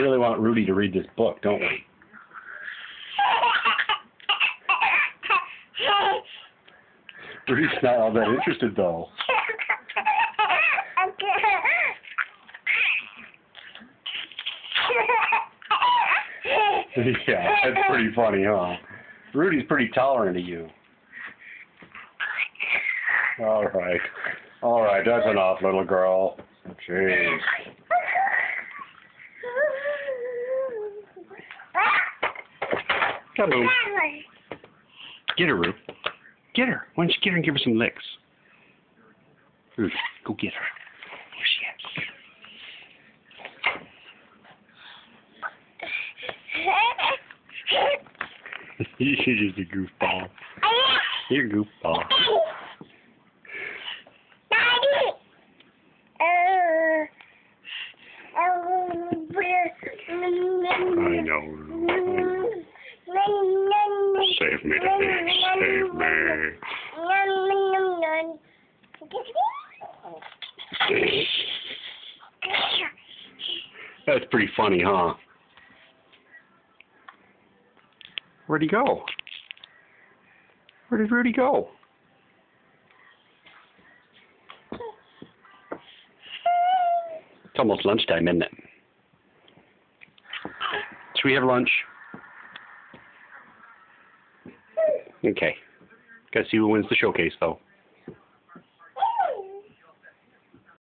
really want Rudy to read this book, don't we? Rudy's not all that interested, though. Yeah, that's pretty funny, huh? Rudy's pretty tolerant of you. All right, that's enough, little girl. Jeez. Kaboom. Get her, Roo. Get her. Why don't you get her and give her some licks? Rudy, go get her. Here she is. You're just a goofball. You're a goofball. I know. Save me, Daddy. Save me. That's pretty funny, huh? Where'd he go? Where did Rudy go? It's almost lunchtime, isn't it? Should we have lunch? Okay. Gotta see who wins the showcase, though.